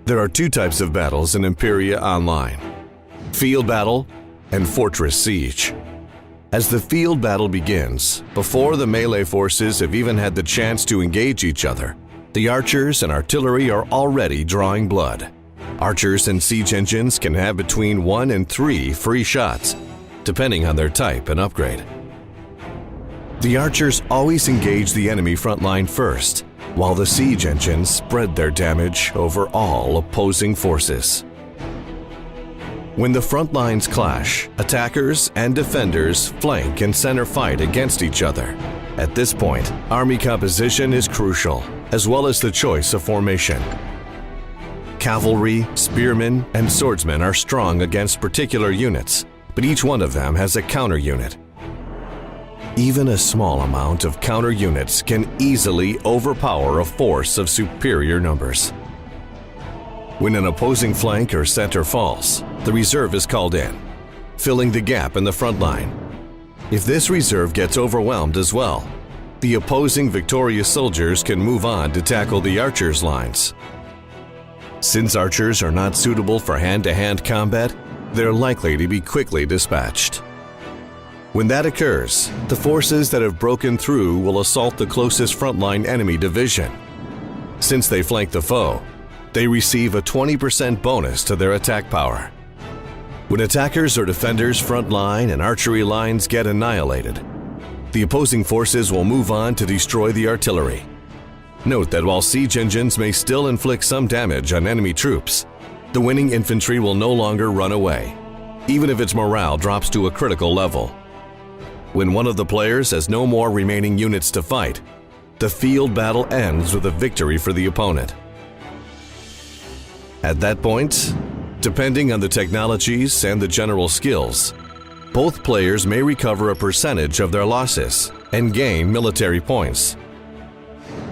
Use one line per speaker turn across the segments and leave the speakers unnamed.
There are two types of battles in Imperia Online: Field Battle and Fortress Siege. As the field battle begins, before the melee forces have even had the chance to engage each other, the archers and artillery are already drawing blood. Archers and siege engines can have between 1 and 3 free shots, depending on their type and upgrade. The archers always engage the enemy front line first, while the siege engines spread their damage over all opposing forces. When the front lines clash, attackers and defenders flank and center fight against each other. At this point, army composition is crucial, as well as the choice of formation. Cavalry, spearmen, and swordsmen are strong against particular units, but each one of them has a counter unit. Even a small amount of counter units can easily overpower a force of superior numbers. When an opposing flank or center falls, the reserve is called in, filling the gap in the front line. If this reserve gets overwhelmed as well, the opposing victorious soldiers can move on to tackle the archers' lines. Since archers are not suitable for hand-to-hand combat, they're likely to be quickly dispatched. When that occurs, the forces that have broken through will assault the closest frontline enemy division. Since they flank the foe, they receive a 20% bonus to their attack power. When attackers or defenders' front line and archery lines get annihilated, the opposing forces will move on to destroy the artillery. Note that while siege engines may still inflict some damage on enemy troops, the winning infantry will no longer run away, even if its morale drops to a critical level. When one of the players has no more remaining units to fight, the field battle ends with a victory for the opponent. At that point, depending on the technologies and the general skills, both players may recover a percentage of their losses and gain military points.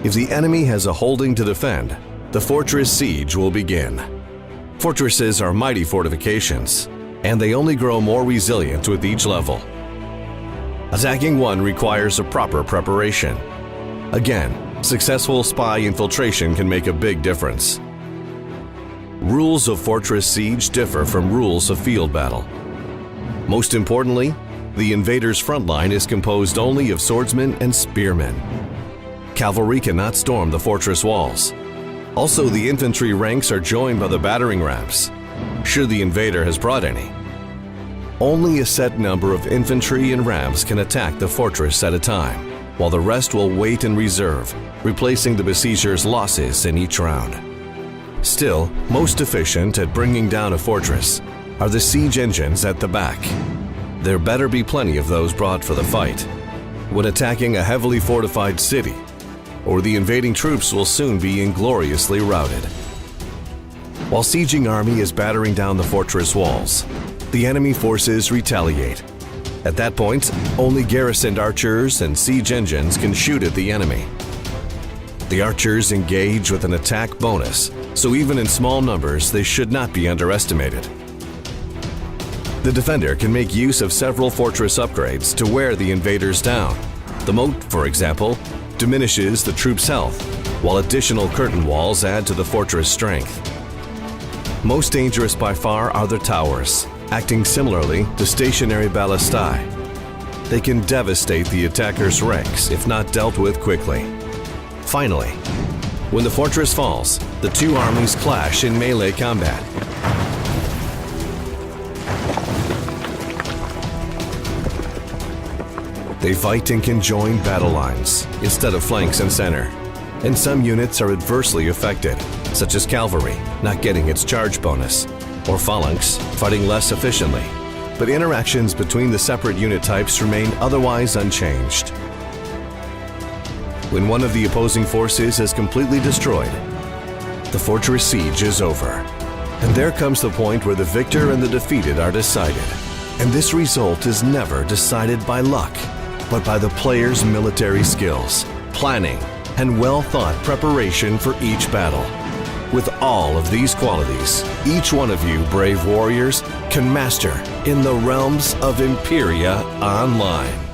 If the enemy has a holding to defend, the fortress siege will begin. Fortresses are mighty fortifications, and they only grow more resilient with each level. Attacking one requires a proper preparation. Again, successful spy infiltration can make a big difference. Rules of fortress siege differ from rules of field battle. Most importantly, the invader's front line is composed only of swordsmen and spearmen. Cavalry cannot storm the fortress walls. Also, the infantry ranks are joined by the battering rams, should the invader has brought any. Only a set number of infantry and rams can attack the fortress at a time, while the rest will wait in reserve, replacing the besiegers' losses in each round. Still, most efficient at bringing down a fortress are the siege engines at the back. There better be plenty of those brought for the fight when attacking a heavily fortified city, or the invading troops will soon be ingloriously routed. While sieging army is battering down the fortress walls, the enemy forces retaliate. At that point, only garrisoned archers and siege engines can shoot at the enemy. The archers engage with an attack bonus, so even in small numbers, they should not be underestimated. The defender can make use of several fortress upgrades to wear the invaders down. The moat, for example, diminishes the troops' health, while additional curtain walls add to the fortress strength. Most dangerous by far are the towers, acting similarly to stationary ballistae. They can devastate the attacker's ranks if not dealt with quickly. Finally, when the fortress falls, the two armies clash in melee combat. They fight in conjoined battle lines instead of flanks and center, and some units are adversely affected, such as cavalry not getting its charge bonus, or phalanx fighting less efficiently. But interactions between the separate unit types remain otherwise unchanged. When one of the opposing forces is completely destroyed, the fortress siege is over. And there comes the point where the victor and the defeated are decided. And this result is never decided by luck, but by the player's military skills, planning, and well-thought preparation for each battle. With all of these qualities, each one of you brave warriors can master in the realms of Imperia Online.